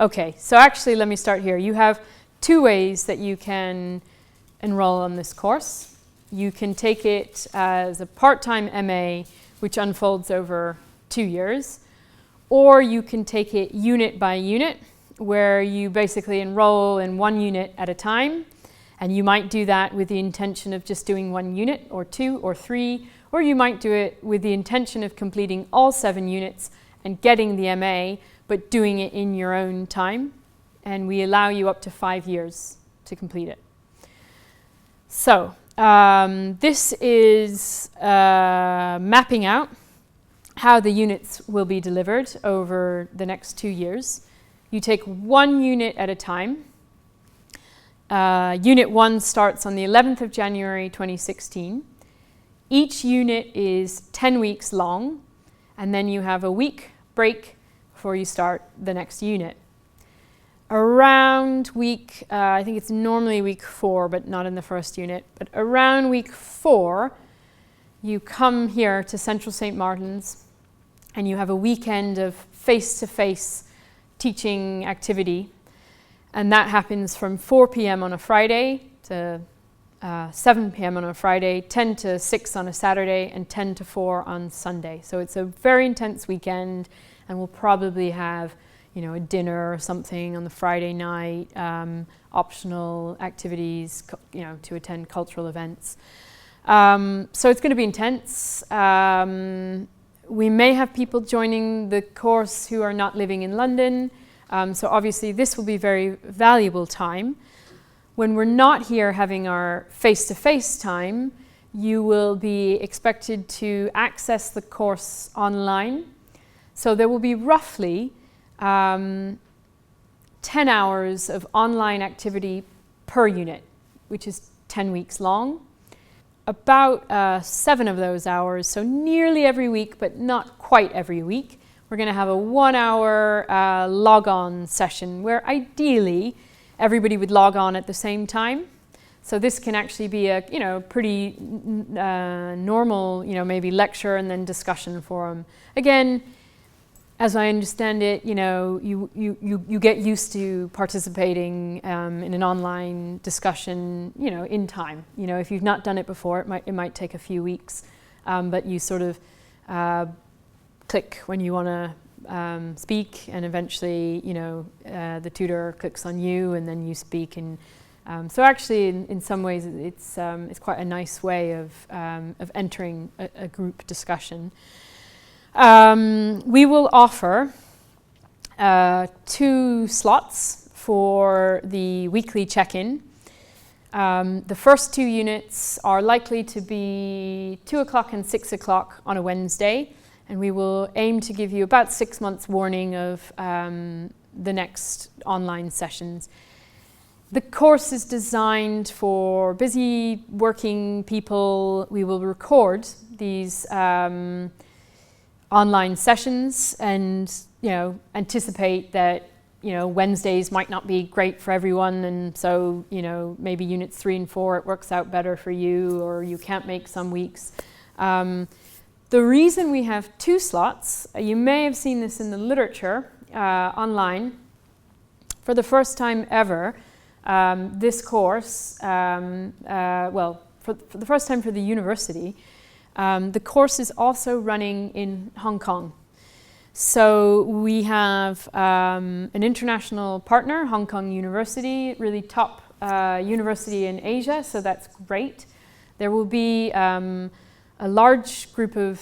Okay, so actually let me start here. You have two ways that you can enroll on this course. You can take it as a part-time MA, which unfolds over 2 years, or you can take it unit by unit, where you basically enroll in one unit at a time, and you might do that with the intention of just doing one unit, or 2 or 3, or you might do it with the intention of completing all 7 units and getting the MA, but doing it in your own time, and we allow you up to 5 years to complete it. So this is mapping out how the units will be delivered over the next 2 years. You take one unit at a time. Unit 1 starts on the 11th of January 2016. Each unit is 10 weeks long, and then you have a week break before you start the next unit. Around week, I think it's normally week 4, but not in the first unit, but around week 4, you come here to Central St. Martin's and you have a weekend of face-to-face teaching activity. And that happens from 4 p.m. on a Friday to 7 p.m. on a Friday, 10 to 6 on a Saturday, and 10 to 4 on Sunday. So it's a very intense weekend, and we'll probably have, you know, a dinner or something on the Friday night, optional activities, you know, to attend cultural events. So it's going to be intense. We may have people joining the course who are not living in London. So obviously this will be very valuable time. When we're not here having our face-to-face time, you will be expected to access the course online. So there will be roughly 10 hours of online activity per unit, which is 10 weeks long. About 7 of those hours, so nearly every week, but not quite every week, we're going to have a 1-hour log-on session where ideally everybody would log on at the same time. So this can actually be a, you know, pretty normal, you know, maybe lecture and then discussion forum. Again, as I understand it, you know, you get used to participating in an online discussion, you know, in time. You know, if you've not done it before, it might take a few weeks, but you sort of click when you want to speak, and eventually, you know, the tutor clicks on you, and then you speak. And so, actually, in some ways, it's quite a nice way of entering a group discussion. We will offer 2 slots for the weekly check-in. The first 2 units are likely to be 2 o'clock and 6 o'clock on a Wednesday, and we will aim to give you about 6 months warning of the next online sessions. The course is designed for busy working people. We will record these online sessions, and, you know, anticipate that, you know, Wednesdays might not be great for everyone, and so, you know, maybe units 3 and 4, it works out better for you, or you can't make some weeks. The reason we have 2 slots, you may have seen this in the literature online. For the first time ever, this course, well, for the first time for the university, the course is also running in Hong Kong. So we have an international partner, Hong Kong University, really top university in Asia, so that's great. There will be a large group of,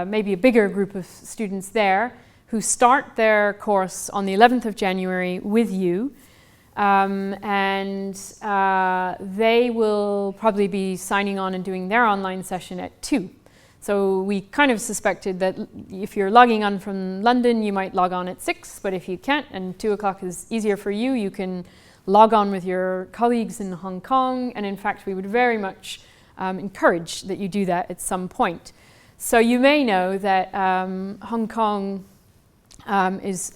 maybe a bigger group of students there who start their course on the 11th of January with you. And they will probably be signing on and doing their online session at 2. So we kind of suspected that if you're logging on from London, you might log on at 6, but if you can't and 2 o'clock is easier for you, you can log on with your colleagues in Hong Kong. And in fact, we would very much encourage that you do that at some point. So you may know that Hong Kong has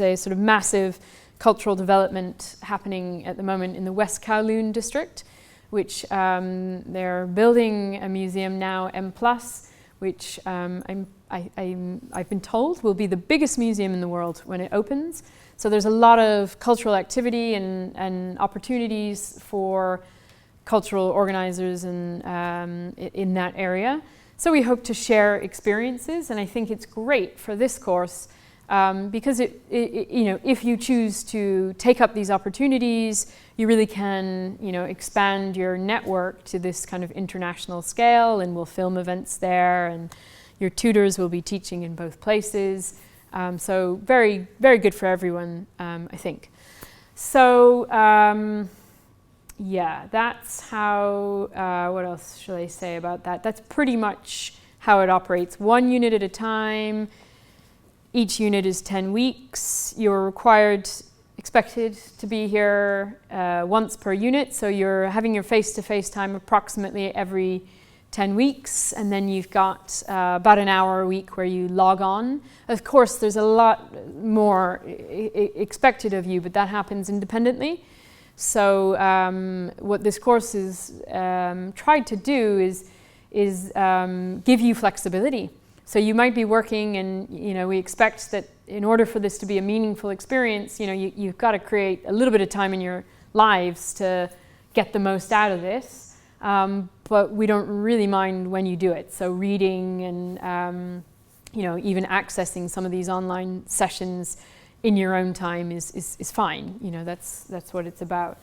a sort of massive cultural development happening at the moment in the West Kowloon district, which they're building a museum now, M+, which I've been told will be the biggest museum in the world when it opens. So there's a lot of cultural activity and opportunities for cultural organizers and in that area. So we hope to share experiences, and I think it's great for this course because you know, if you choose to take up these opportunities, you really can, you know, expand your network to this kind of international scale, and we'll film events there, and your tutors will be teaching in both places. So very, very good for everyone, I think. So yeah, that's how, what else should I say about that? That's pretty much how it operates. 1 unit at a time. Each unit is 10 weeks. You're expected to be here once per unit. So you're having your face-to-face time approximately every 10 weeks. And then you've got about an hour a week where you log on. Of course, there's a lot more expected of you, but that happens independently. So what this course is tried to do is give you flexibility. So you might be working, and you know, we expect that in order for this to be a meaningful experience, you know, you've got to create a little bit of time in your lives to get the most out of this. But we don't really mind when you do it. So reading and you know, even accessing some of these online sessions in your own time is fine. You know, that's what it's about.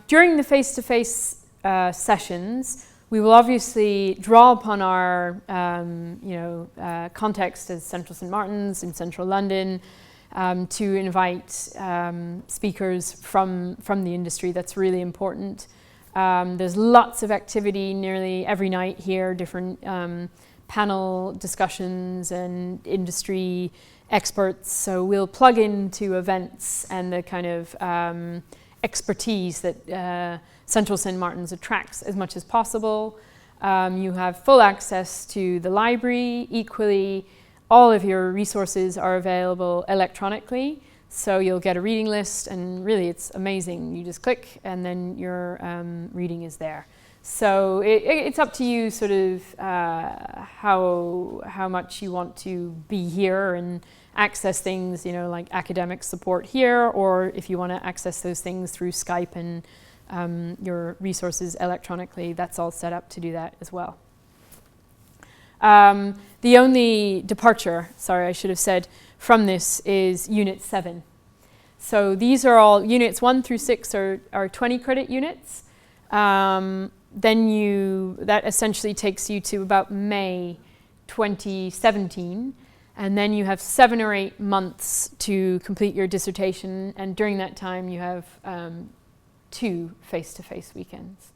During the face-to-face sessions, we will obviously draw upon our you know, context as Central St. Martin's in central London to invite speakers from the industry. That's really important. There's lots of activity nearly every night here, different panel discussions and industry experts. So we'll plug into events and the kind of expertise that Central St. Martin's attracts as much as possible. You have full access to the library. Equally, all of your resources are available electronically. So you'll get a reading list, and really it's amazing. You just click and then your reading is there. So it's up to you sort of how much you want to be here and access things, you know, like academic support here, or if you want to access those things through Skype and your resources electronically, that's all set up to do that as well. The only departure, sorry, I should have said, from this is Unit 7. So these are all, Units 1 through 6 are 20 credit units. Then that essentially takes you to about May 2017. And then you have 7 or 8 months to complete your dissertation. And during that time, you have 2 face-to-face weekends.